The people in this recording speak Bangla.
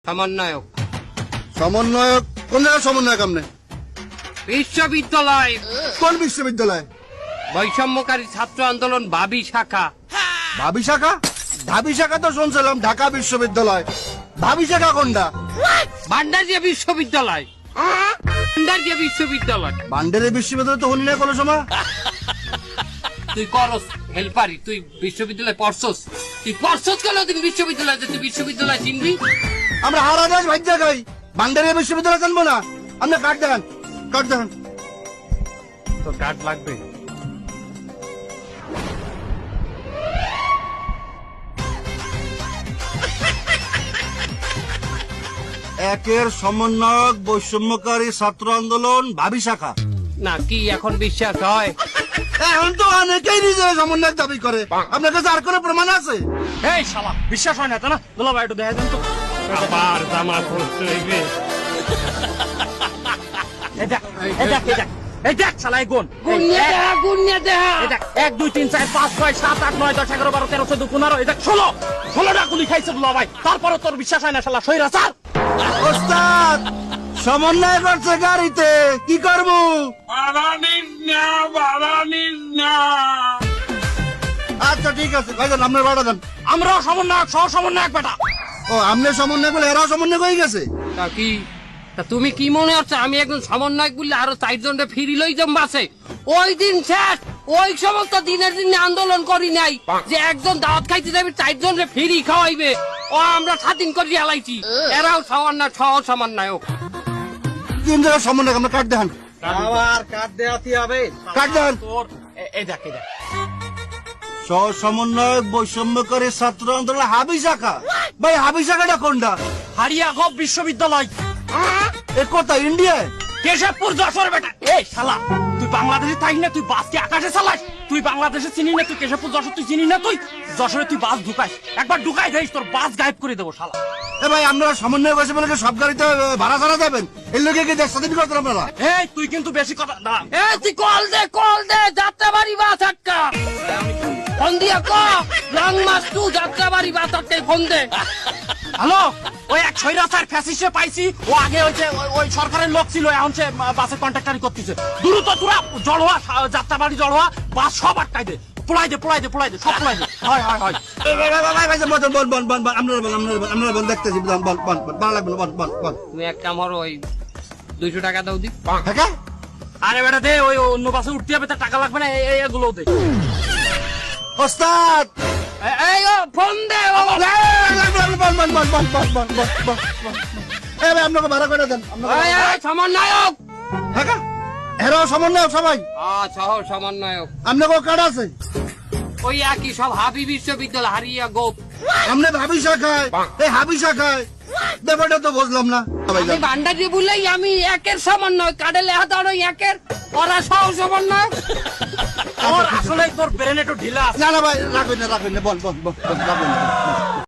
সমন্বয়ক। সমন্বয়ক কোন জায়গায় সমন্বয়ক? আপনি বিশ্ববিদ্যালয় কোন বিশ্ববিদ্যালয়? বৈষম্যকারী ছাত্র আন্দোলন ভাবি শাখা। ভাবি শাখা? ঢাবি শাখা তো শুনছিলাম ঢাকা বিশ্ববিদ্যালয়। ভাবি শাখা কোনটা? ভান্ডারিয়া বিশ্ববিদ্যালয়। ভান্ডারিয়া বিশ্ববিদ্যালয়। বান্ডারি বিশ্ববিদ্যালয় তো হলি না কোনো সময়। তুই করস হেল্পারি, তুই বিশ্ববিদ্যালয় পড়ছস, তুই পড়ছস কেন? তুই বিশ্ববিদ্যালয়, তুই বিশ্ববিদ্যালয় চিনবি? আমরা হারা দেশ ভাই জায়গায় বান্ডারিয়া বিশ্ববিদ্যালয় জানবো না? আপনি কাট দেখান, কাট দেখান। তো কার্ড লাগবে। একের সমন্বয়ক বৈষম্যকারী ছাত্র আন্দোলন ভাবি শাখা। না কি এখন বিশ্বাস হয়? এখন তো অনেকেই নিজের সমন্বয়ক দাবি করে। আপনার কাছে আর কোনো প্রমাণ আছে? এই শালা বিশ্বাস হয় না তো না, দুলা ভাই একটু দেখা দেন তো। আবার জামা পড়তে হইবে। এই দেখ, এই দেখ, এই দেখ, এই দেখ শালা এই গুণ। গুনিয়া দেখা, গুনিয়া দেখা। এই দেখ 1 2 3 4 5 6 7 8 9 10 11 12 13 14 15 এই দেখ 16টা গুলি খাইছে দুলা ভাই, তারপরে তোর বিশ্বাস হয় না শালা সৈরাচার। ওস্তাদ সমন্বয় করছে গাড়িতে, কি করবো? আচ্ছা ঠিক আছে ভাইজান, আপনার ভাড়া দেন। আমরাও সমন্বয়ক, সহ সমন্বয়ক বেটা। ও আপনি সমন্বয় করলে এরাও সমন্বয় হয়ে গেছে? তা কি, তা তুমি কি মনে হচ্ছে আমি একজন সমন্বয়ক বললে আরো 4 জনটা ফিরি লই যাম বাসে? ওই দিন শেষ, ওই সমস্ত দিনের দিন আন্দোলন করি নাই যে একজন দাওয়াত খাইতে যাবে 4 জনরে ফিরি খাওয়াইবে। ও আমরা স্বাধীন করি এলাইছি। এরাও সমন্বয়ক। তিন জায়গায় সমন্বয়, আমরা কাট দেখান, আবার কাট দেওয়াতে হবে। কাট দেখান। তোর এই দেখ, এই দেখ সহ সমন্বয়ক বৈষম্যকারী ছাত্র আন্দোলন হাবি শাখা। ভাই হাবি শাখাটা কোনটা? হারিয়াগঞ্জ বিশ্ববিদ্যালয়, এ কোথায়? ইন্ডিয়ায়? কেশবপুর যশোর বেটা। এই শালা তুই বাংলাদেশে থাকি না, তুই বাসকে আকাশে চালাস? তুই বাংলাদেশে চিনি না, তুই কেশবপুর যশোর তুই চিনি না? তুই যশোরে তুই বাস ঢুকাই, একবার ঢুকাই দেখিস তোর বাস গায়েব করে দেবো শালা। এ ভাই আপনারা সমন্বয় করছে বলে কি সব গাড়িতে ভাড়া ছাড়া যাবেন? এর লোকে কি দেশ স্বাধীন করতেন আপনারা? এই তুই কিন্তু বেশি কথা না। এ তুই কল দে যাত্রাবাড়ি বাস আটকা। ফোন দিয়া ক লং মাস টু যাত্রাবাড়ি বাস আটকে ফোন দে। হ্যালো, ওই এক সৈরাচার ফ্যাসিস্টে পাইছি, ও আগে হচ্ছে ওই সরকারের লোক ছিল, এখন সে বাসের কন্ট্রাক্টারি করতেছে। দ্রুত তোরা জড়োয়া, যাত্রাবাড়ি জড়োয়া, বাস সব আটকাই দে, পোলাই দে সব পোলাই দে। হয় আপনারা দেখতেছি, ভালো লাগবে। তুমি এক কাম করো, ওই 200 টাকা দাও দি। হ্যাঁ আরে বেটা দে, ওই অন্য বাসে উঠতে হবে, তার টাকা লাগবে না, এগুলো দে। ওস্তাদ এই ও ফোন দে। আপনাকে ভাড়া করে দেন। এই সমন্বয়ক। হ্যাঁ এরাও সমন্বয়ক সবাই? সমন্বয়ক। আপনাকে কার্ড আছে? ওই একই সব হাবি বিশ্ববিদ্যালয় হারিয়া গোপ। আপনি হাবি শাখায়, এই হাবি শাখায় ব্যাপারটা তো বুঝলাম না। আমি ভান্ডারি বলেই আমি একের সমন্বয়, কার্ডে লেখা দাও একের, ওরা সহ সমন্বয়। তোর আসলে তোর ব্রেন একটু ঢিলা আছে। না ভাই রাখবেন না, বল রাখবেন না।